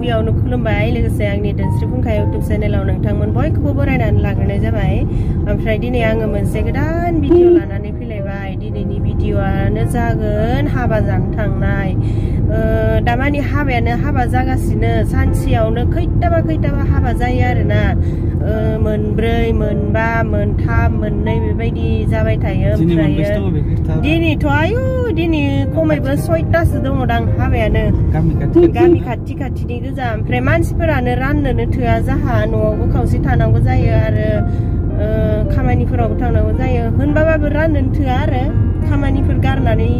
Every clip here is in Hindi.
गिबियावनो खुलुमबाय लोगोसे आंनि दोनस्रि फुंखा इउटुब चेनेलाव नोंथांमोन बयखौबो बरायनानै लाग्रोनाय जाबाय ओमफ्राय दिनै आङो मोनसे गोदान भिडिअ लानानै फैलायबाय दिनैनि भिडिअआनो जागोन हाबा जानो थांनाय दामानि हाबायानो हाबा जागासिनो सानसेयावनो खैथाबा हाबा जायो आरोना मोनब्रै मोनबा मोनथाम मोननै बेबायदि जाबाय थायो ओमफ्राय दिनैथ' आयु दिनै खमैबो 6थासो दङदां हाबायानो गामि खाथिनि गोजा ओमफ्राय मानसिफोरानो राननोनो थोआ जाहा न'आवबो खावसे थानांगौ जायो आरो खामानिफोरावबो थांनांगौ जायो होनबाबो राननोनो थोआ आरो खामानिफोर गारनानै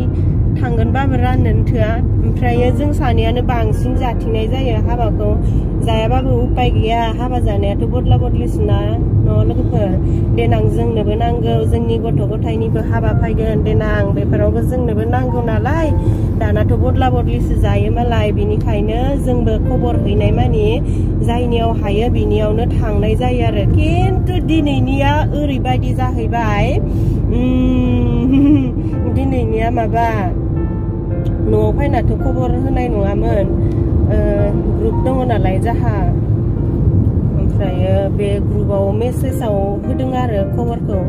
थांगोनबाबो राननोनो थोआ ओमफ्राय जों सानैयानो बांसिन जाथिंनाय जायो हाबाखौ जायाबाबो उपाय गैया हाबा जानायाथ' बदला बदलिसोना न' लोगोफोर देनां जोंनोबो नांगौ जोंनि गथ' गथायनिबो हाबा फैगोन देनां बेफोरावबो जोंनोबो नांगौ नालाय दानाथ' बदला बदलिसो जायो मालाय बिनिखायनो जोंबो खबर हैनाय मानि जायनियाव हायो बिनियावनो थांनाय जायो आरो खिन्थु दिनैनिया ओरैबायदि जाहैबाय दिनैनिया माबा न'आव फैनाथ' खबर होनाय नङामोन ग्रुप दङ नालाय जाहा ओमफ्राय बे ग्रुपाव मेसेजाव होदों आरो खबरखौ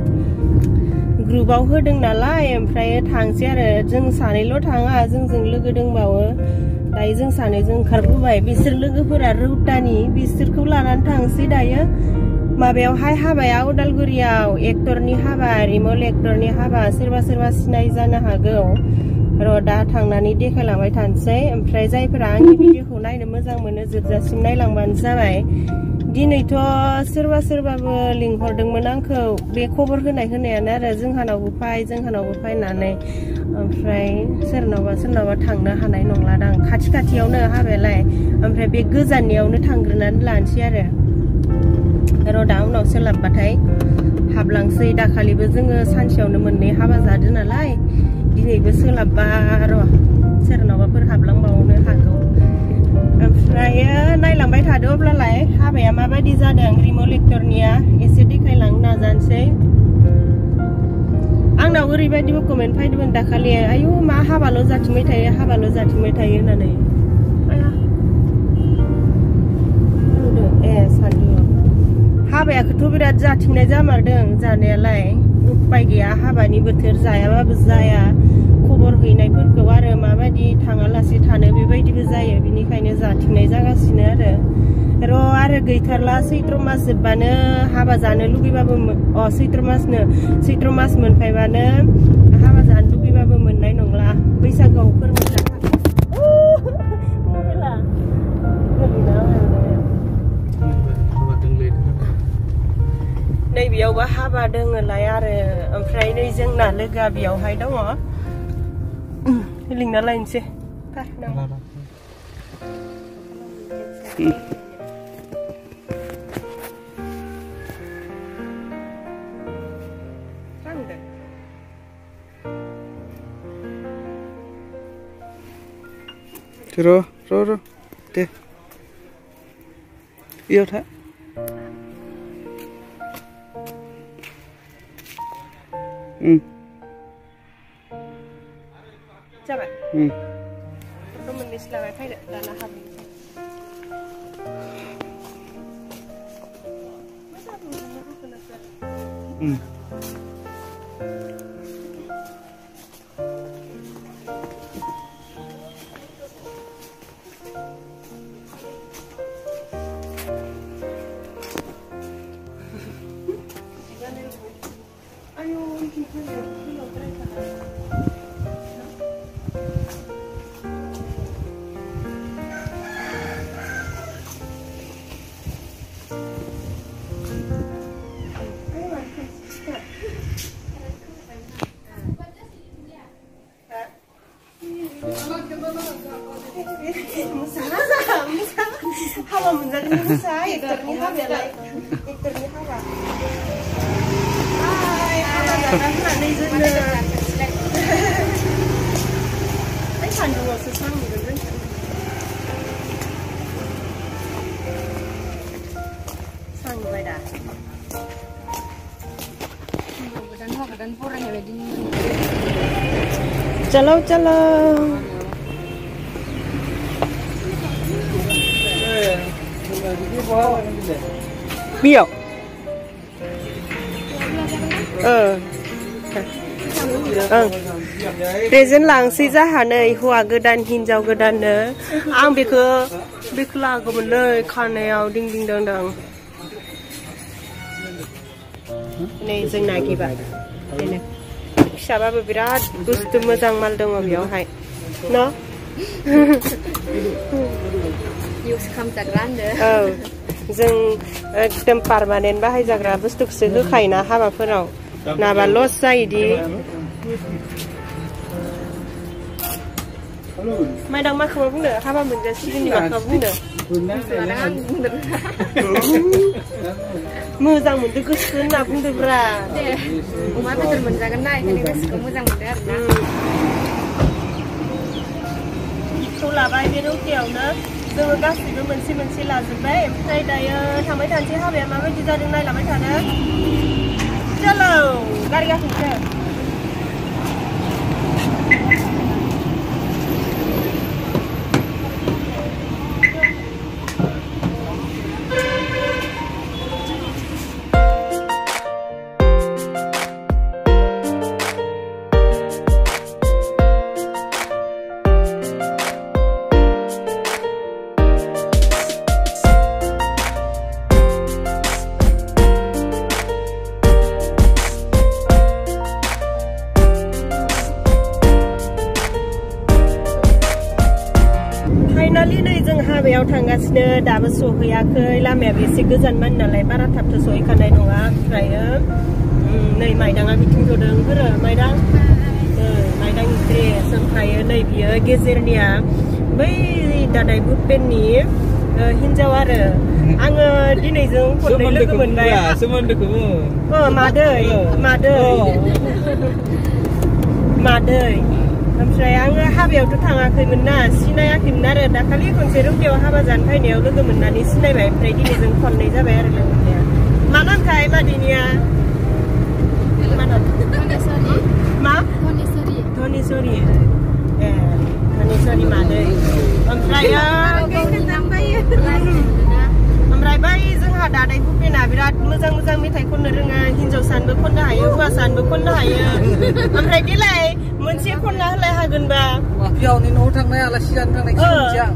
ग्रुपाव होदों नालाय ओमफ्राय थांसै आरो जों सानैल' थाङा जोंजों लोगो दंबावो दायो जों सानैजों ओंखारबोबाय बिसोर लोगोफोरा रौतानि बिसोरखौ लानानै थांसै दायो माबायावहाय हाबाया उदालगुरियाव एक्टरनि हाबा रिमल एक्टरनि हाबा सोरबा सिनाय जानो हागौ र' दा थांनानै देखायलांबाय थानोसै ओमफ्राय जायफोरा आंनि भिडिअखौ नायनो मोजां मोनो जोबजासिम नायलांबानो जाबाय दिनैथ' सोरबाबो लिंहरदोंमोन आंखौ बे खबर होनायानो आरो जोंहानावबो फै होननानै ओमफ्राय सोरनावबा थांनो हानाय नंलादां खाथियावनो हाबायालाय ओमफ्राय बे गोजाननियावनो थांग्रोनानै लानोसै आरो र' दा उनाव सोलाबबाथाय हाबलांसै दाखालिबो जोङो सानसेयावनो मोननै हाबा जादों नालाय दिनैबो सोलाबबा र' सोरनावबाफोर हाबलांबावनो हागौ ओमफ्राय नायलांबाय थादो अब्लालाय हाबाया माबायदि जादों रिमल एक्टरनिया एसे देखायलांनो नाजानोसै आंनाव ओरैबायदिबो कमेन्ट फैदोंमोन दाखालि आयु मा हाबाल' जाथिंबाय थायो होननानै सानदुं हाबायाखौथ' बिराद जाथिंनाय जामारदों जानायालाय उपाय गैया हाबानि बोथोर जायाबाबो जाया खबर हैनायफोरखौ आरो माबायदि थाङालासे थानो बेबायदिबो जायो बिनिखायनो जाथिंनाय जागासिनो आरो गैथारला सैत्र मास जोबबानो हाबा जानो लुगैबाबो सैत्र मास मोनफायबानो हाबा जानो लुगैबाबो मोननाय नंला बैसागोआव नैबेयावबो हाबा दोङोलाय आरो ओमफ्राय नै जोंना लोगोआ बेयावहाय दङ लिंना लायनोसै र' दे इयाव था जाबाय मोननैसो लाबाय फैदो दाना हाबनोसै हाबा मोनजागोन एक्टरनि हाबायालाय एक्टरनि हाबा हाबा जाना होनानै जोंनो सान्दुंआवसो सांगोन जों सांबाय दा गोदान फरायनाय बायदि चलो Miau. Present langsि जाहानै हौवा गोदान हिनजाव गोदाननो आं बेखौ लागौमोनलै खानायाव दिं दिं दां दां नै जोंना गिबा बेनो फिसाबाबो बिराद बुस्थु मोजां माल दङ बेयावहाय न' इउज खालामजाग्रा होनदो जों एकदम पारमानेन्ट बाहायजाग्रा बुस्थुखौसो होखायोना हाबाफोराव नाबा लस जायोदि माइदां माखौबा बुंदो हाबा मोनजासिगोननि माखौबा बुंदो मोजां मोनदो गोसो होनना बुंदोब्रा अमा बेदर मोनजागोन ना ओंखायनो गोसोखौ मोजां मोनदो आरोना खौ लाबाय बे रौतायावनो जोङो गासिबो मोनसे मोनसे लाजोब्बाय ओमफ्राय दायो थांबाय थानोसै हाबाया माबायदि जादों नायलांबाय थानो चलो गारि गाखोनोसै हाबायाव थांगासिनो दाबो सहैयाखै लामायाबो एसे गोजानमोन नालाय बारा थाबथ सहैखानाय नङा ओमफ्रायो नै माइदाङा बिथिंथ'दों फोरो माइदां ड्रेस ओमफ्रायो नै बियो गेजेरनिया बै दादाय भुपेननि हिनजाव आरो आङो दिनैजों खननै लोगो मोनबाय मादै ओमफ्राय आङो हाबायावथ' थाङाखैमोन ना सिनायाखैमोन आरो दाखालि खनसे रौतायाव हाबा जानो फैनायाव लोगो मोननानै सिनायबाय ओमफ्राय दिनै जों खननै जाबाय आरो लोगो मोननाया मा नामथाय मादैनिया मा धनेश्वरी ए धनेश्वरी मादै ओमफ्राय बै जोंहा दादाय भुपेना बिराद मोजां मोजां मेथाइ खननो रोङो हिनजावसानोबो खननो हायो हौवासानोबो खननो हायो ओमफ्राय देलाय मोनसे खनना होलाय हागोनबा माफियावनि न'आव थांनाय आलासि जानो थांनाय खिन्थियां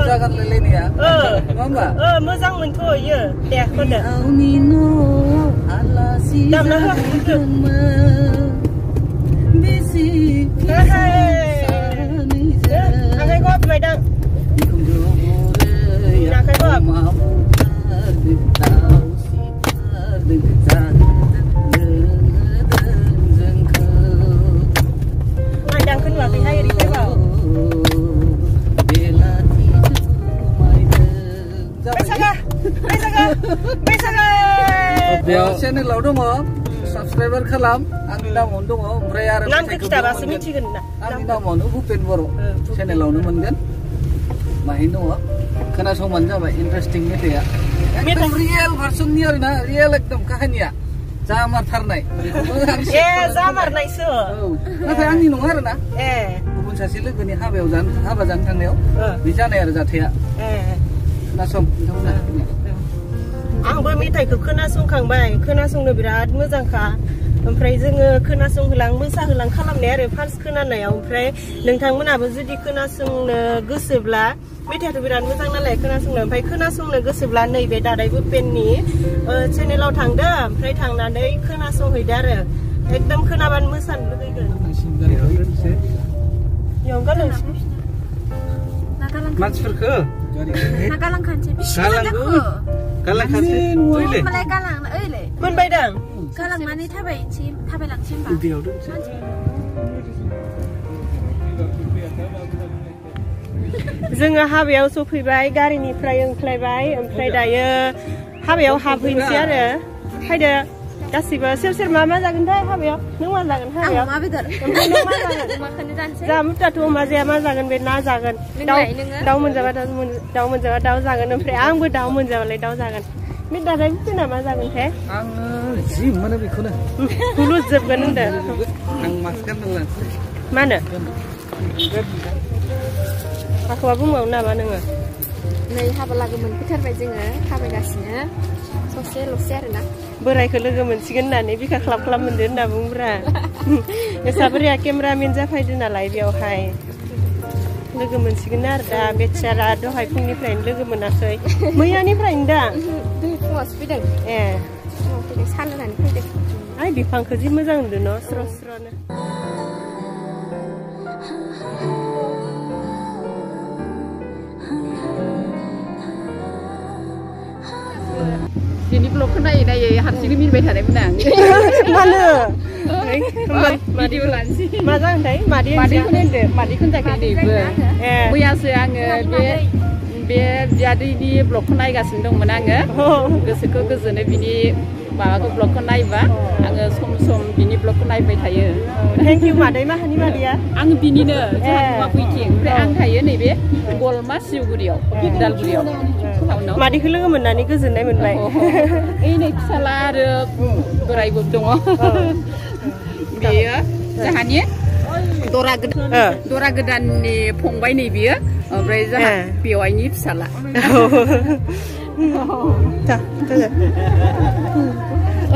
जागोन लायलायनाया नङा होमबा मोजां मोनथ'यो दे खनदो गावनि न'आव आलासि दामना हो बेसे आखाइ गब माइदां आखाइ गब माइदां खोनुवाखैहाय ओरै फैबाव बेयाव चेनेलाव दङ साबसक्राइबार खालाम आंनि नामावनो दङ ओमफ्राय आरो नामखौ खिथाबासो मिथिगोन ना आंनि नामावनो भुपेन बर' चेनेलावनो मोनगोन माहिनो दङ खोनासंबानो जाबाय इन्टारेस्टिं मेथाइआ एकदम रियेल भार्सननि आरोना रियेल एकदम काहानिया जामारथारनाय जामारनायसो नाथाय आंनि नङा आरोना गुबुन सासे लोगोनि हाबा जानो थांनायाव बे जानाय आरो जाथाया खोनासं आंबो मेथाइखौ खोनासंखांबाय खोनासंनो बिराद मोजांखा ओमफ्राय जोङो खोनासंहोलां मोसाहोलां खालामनाय आरो फार्स्ट खोनानायाव ओमफ्राय नोंथांमोनाबो जुदि खोनासंनो गोसोब्ला मेथाइआथ' बिराद मोजां नालाय खोनासंनो ओमफ्राय खोनासंनो गोसोब्ला नैबे दादाय भुपेननि चेनेलाव थांदो ओमफ्राय थांनानै खोनासंहैदो आरो एकदम खोनाबानो मोसानो लुगैगोन मानसिफोरखौ मोनबायदां गालांनानै थाबायलांसै होनबा जोङो हाबायाव सफैबाय गारिनिफ्राय ओंख्लायबाय ओमफ्राय दायो हाबायाव हाबहैनोसै आरो फायदो गासिबो सोर सोर मा जागोनथाय हाबायाव नों मा जागोन हाबायाव अमा बेदर ओमफ्राय नों मा जागोन जा मुथाथ' अमा जाया मा जागोन बे ना जागोन दाउ मोनजाबा दाउ जागोन ओमफ्राय आंबो दाउ मोनजाबालाय दाउ जागोन बे दादाय भुपेना मा जागोनथाय आङो जि मोनो बेखौनो खुलुजोबगोन होनदो आं मास्कार नोंलांसै मा होनो माखौबा बुंबावनो नामा नोङो नै हाबा लागो मोनफैथारबाय जोङो थाबायगासिनो ससेल'सै आरोना बोरायखौ लोगो मोनसिगोन होननानै बिखा खालाम मोनदो होनना बुंब्रा एसाबोरिया केमेरामेन जाफायदो नालाय बेयावहाय लोगो मोनसिगोन आरो दा बेचारा दहाय फुंनिफ्रायनो लोगो मोनाखै मैयानिफ्रायनो दा दै फुङावसो फैदों ए फुङाव फैदों सा लोंनानै फैदों आइ बिफांखौ जि मोजां नुदों न' स्र' स्र'नो दिनै ब्लगखौ नायै नायै हारसिंनो मिनिबाय थानायमोन आं मानो भिडिअ लानोसै मा जागोनथाय मादैखौनो होनदो मादैखौनो जाखायोबो मैयासो आङो बे बियादैनि ब्लगखौ नायगासिनो दंमोन आङो गोसोखौ गोजोनो बिनि माबाखौ ब्लगखौ नायबा आङो सम सम बिनि ब्लगखौ नायबाय थायो थेंक इउ मादै माहानि मादैया आं बिनिनो जोंहा फैथिं ओमफ्राय आं थायो नैबे गलमा सिउगुरियाव उदालगुरियाव मादैखौ लोगो मोननानै गोजोननाय मोनबाय ओइ नै फिसाला आरो बोरायबो दङ बेयो जोंहानि दरा गोदाननि फंबाय नै बियो ओमफ्राय जोंहा बेवाइनि फिसाला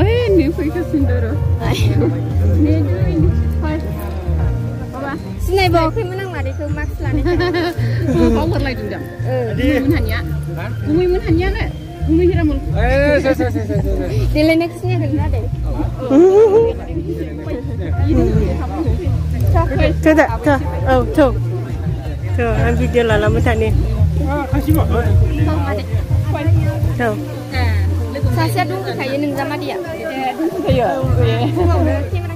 ओइ नै फैगासिनो र' सिनायबावाखैमोन आं मादैखौ मास्क लानाय बावगारलायदों दां गुमैमोन हानियानो गुमै हिरामोन देलाय नेक्स्ट सिनायगोन आदै आं भिडिअ लालांबाय थानि सासेया दंखायो नोंजामादैया दंखायो फुङावनो केमेरा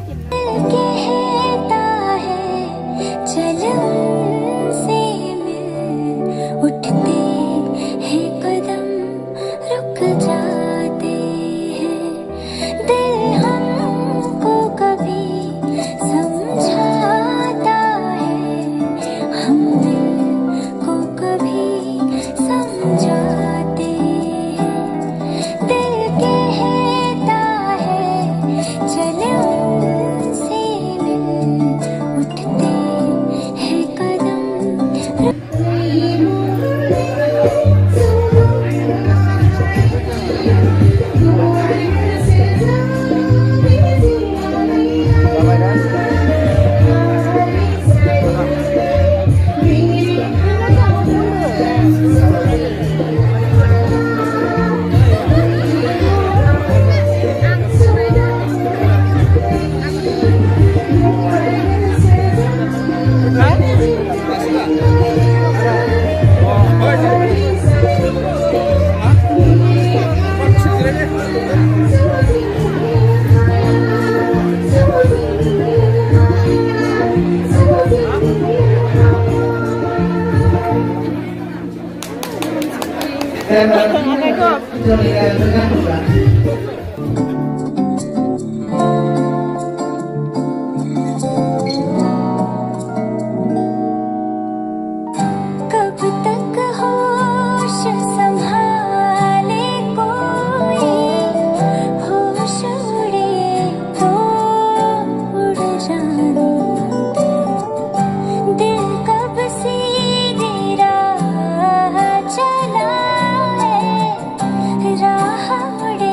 राह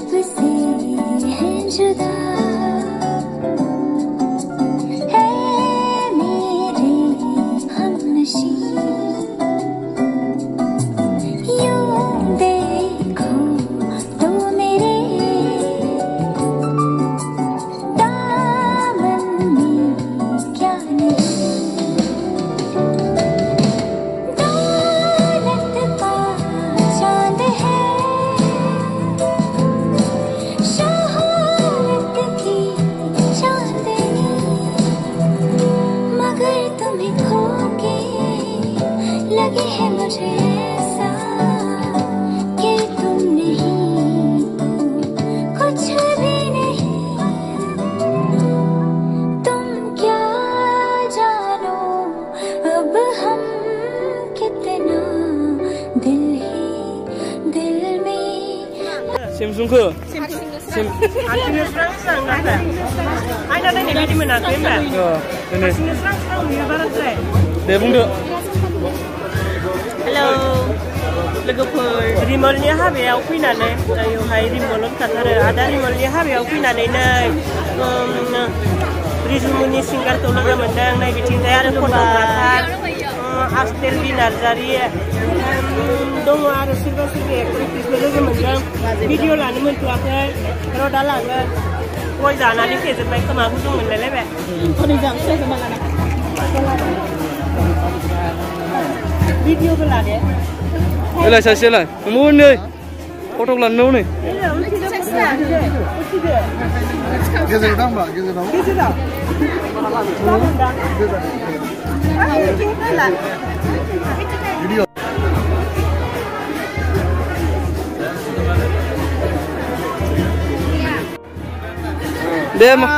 जब से है जुदा है मेरे हमनशी यूं देखो तो मेरे दामन में क्या नहीं दौलत का चांद है शहादत की चांदनी मगर तुम्हें खो के लगे है मुझे ऐसा कि तुम नहीं कुछ भी नहीं तुम क्या जानो अब हम कितना दिल ही दिल में Simsungku. Hasilnya serang-serang nggak? Ayo nanti di mana tuh mbak? Ini. Hasilnya serang-serang di barat saya. Deh bungdu. Halo, लोगोफोर रिमलनि हाबायाव फैनानै बेवहाय रिमलआव थाथारो आदा रिमलनि हाबायाव फैनानै नै रिजुमुनि सिंगारखौ लोगो मोनदों नै बिथिंजाय आरो फट'ग्राफार आस्टेलि नार्जारि दङ आरो सोरबा सोरबा एक्ट्रिसबो लोगो मोनदों भिडिअ लानो मोनथ'वाखै र' दा लागोन गय जानानै फेजोबबाय खोमा गुदुं मोनलायलायबाय भिडिअबो लादे Đây là xe lại, mua đi, foto lần đâu này? Cái gì đâu mà, cái gì đâu? Cái gì đâu? Video. Đây mà.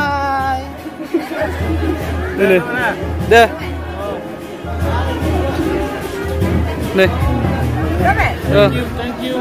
Đây này, đây. Này. Thank you.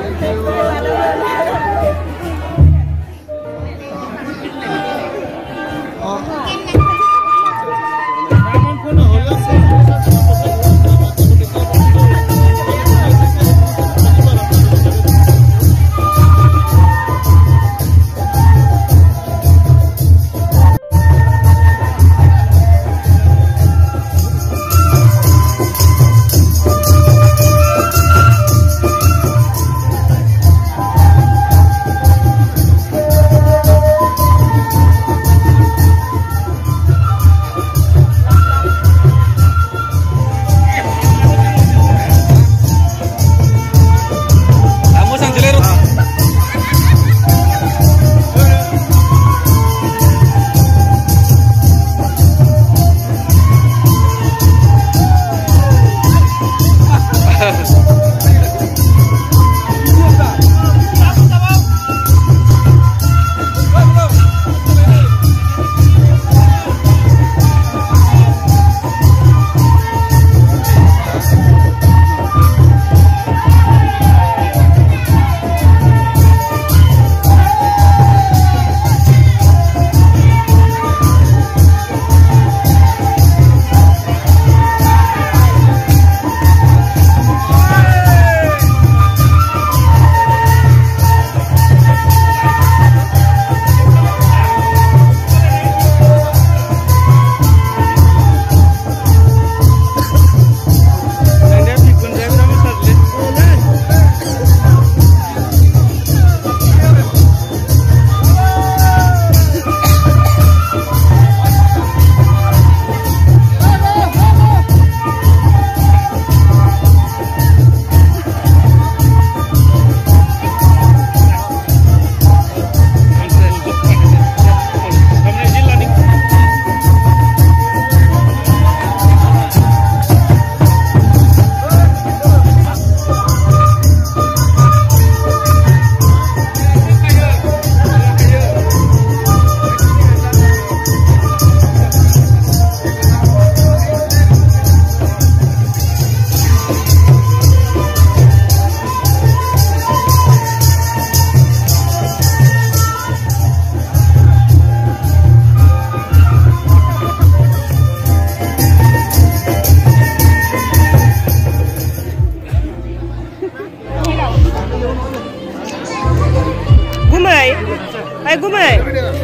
Ai guमै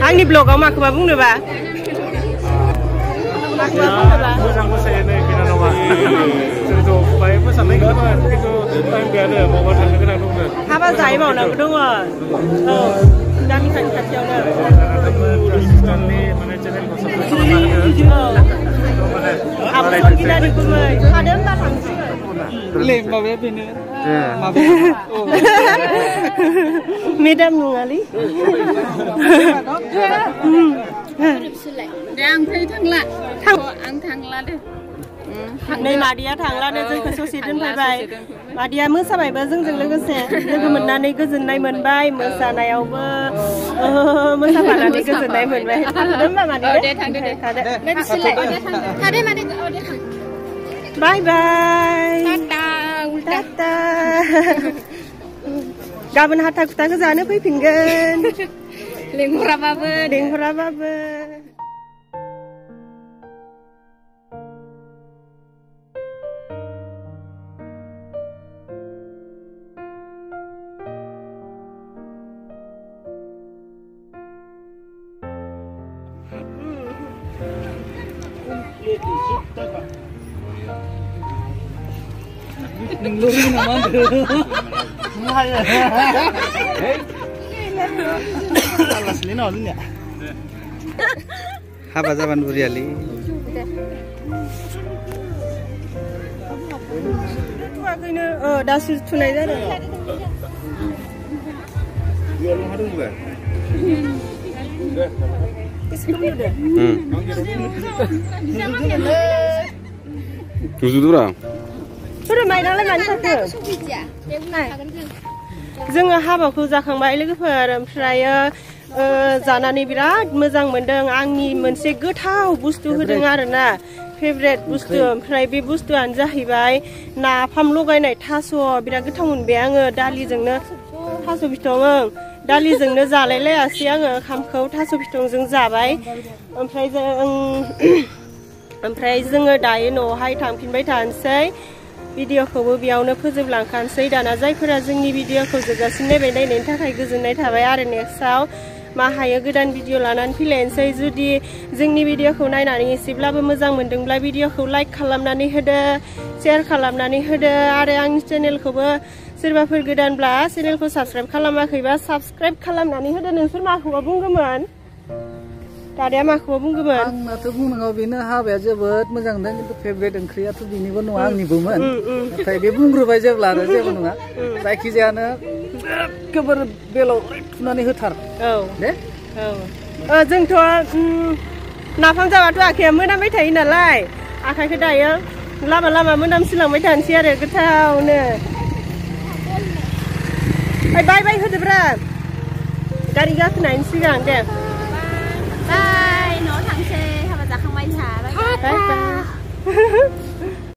आंनि ब्लगाव माखौबा बुंनोबा मोजां मोसायो नै बिनानावा जोंथ' बाय मोसानाय गैयामोन खिन्थु टाइम गैयानो बबावबा थांनो गोनां दंमोन हाबा जाहै मावनांगौ दङ औ गामि खाथियावनो सिस्टारनि माने चेनेलखौ साबस्क्राइब खालामना होदो आबो गिनारि गुमै थादों होनबा थांसिगोन ले माबाया बेनो मेदाम नङालै दे आं फै थांला आं थांला दे नै मादिया थांलानो जोंखौ ससे दोनफैबाय मादिया मोसाबायबो जोंजों लोगोसे लोगो मोननानै गोजोननाय मोनबाय मोसानायावबो मोसाफानानै गोजोननाय मोनबाय थांदो होनबा मादिया दे थांदो दे थादो थादो माने दे थां बाय बाय टाटा गाबोन हाथा खुथाखौ जानो फैफिनगोन लेंहराबाबो हाबा जाबान बुरियालै दासो थुनाय जादों जोङो हाबाखौ जाखांबाय लोगोफोर ओमफ्रायो जानानै बिराद मोजां मोनदों आंनि मोनसे गोथाव बुस्थु होदों आरोना फेभरेट बुस्थु ओमफ्राय बे बुस्थुआनो जाहैबाय नाफाम लगायनाय थास' बिराद गोथाव मोनबाय आङो दालिजोंनो थास' बिथं दालिजोंनो जालाय लायासै आङो ओंखामखौ थास' बिथंजों जाबाय ओमफ्राय जोङो दायो न'आवहाय थांफिनबाय थानोसै भिडिअखौबो बेयावनो फोजोबलांखानोसै दाना जायफोरा जोंनि भिडिअखौ जोबजासिम नायनायनि थाखाय गोजोननाय थाबाय आरो नेक्स्टआव मा हायो गोदान भिडिअ लानानै फैलायनोसै जुदि जोंनि भिडिअखौ नायनानै एसेब्लाबो मोजां मोनदोंब्ला भिडिअखौ लाइक खालामनानै होदो शेयार खालामनानै होदो आरो आंनि चेनेलखौबो सोरबाफोर गोदानब्ला चेनेलखौ साबस्क्राइब खालामाखैबा साबस्क्राइब खालामनानै होदो नोंसोर माखौबा बुंगोमोन दादाया माखौबा बुंगोमोन आंनाथ' बुंनांगौ बेनो हाबाया जोबोद मोजां मोनदों खिन्थु फेभरेट ओंख्रियाथ' बेनिबो नङा आंनिबोमोन नाथाय बे बुंग्रोबाय जेब्ला आरो जेबो नङा जायखिजायानो एखेबारे बेलाव थुनानै होथार दे जोंथ' नाफाम जाबाथ' आखाइया मोनामबाय थायो नालाय आखाइखौ दायो लामा लामा मोनामसिलांबाय थानोसै आरो गोथावनो बाय बाय होदोब्रा गारि गाखोनायनि सिगां दे बाय न'आव थांसै हाबा जाखांबाय बाय बाय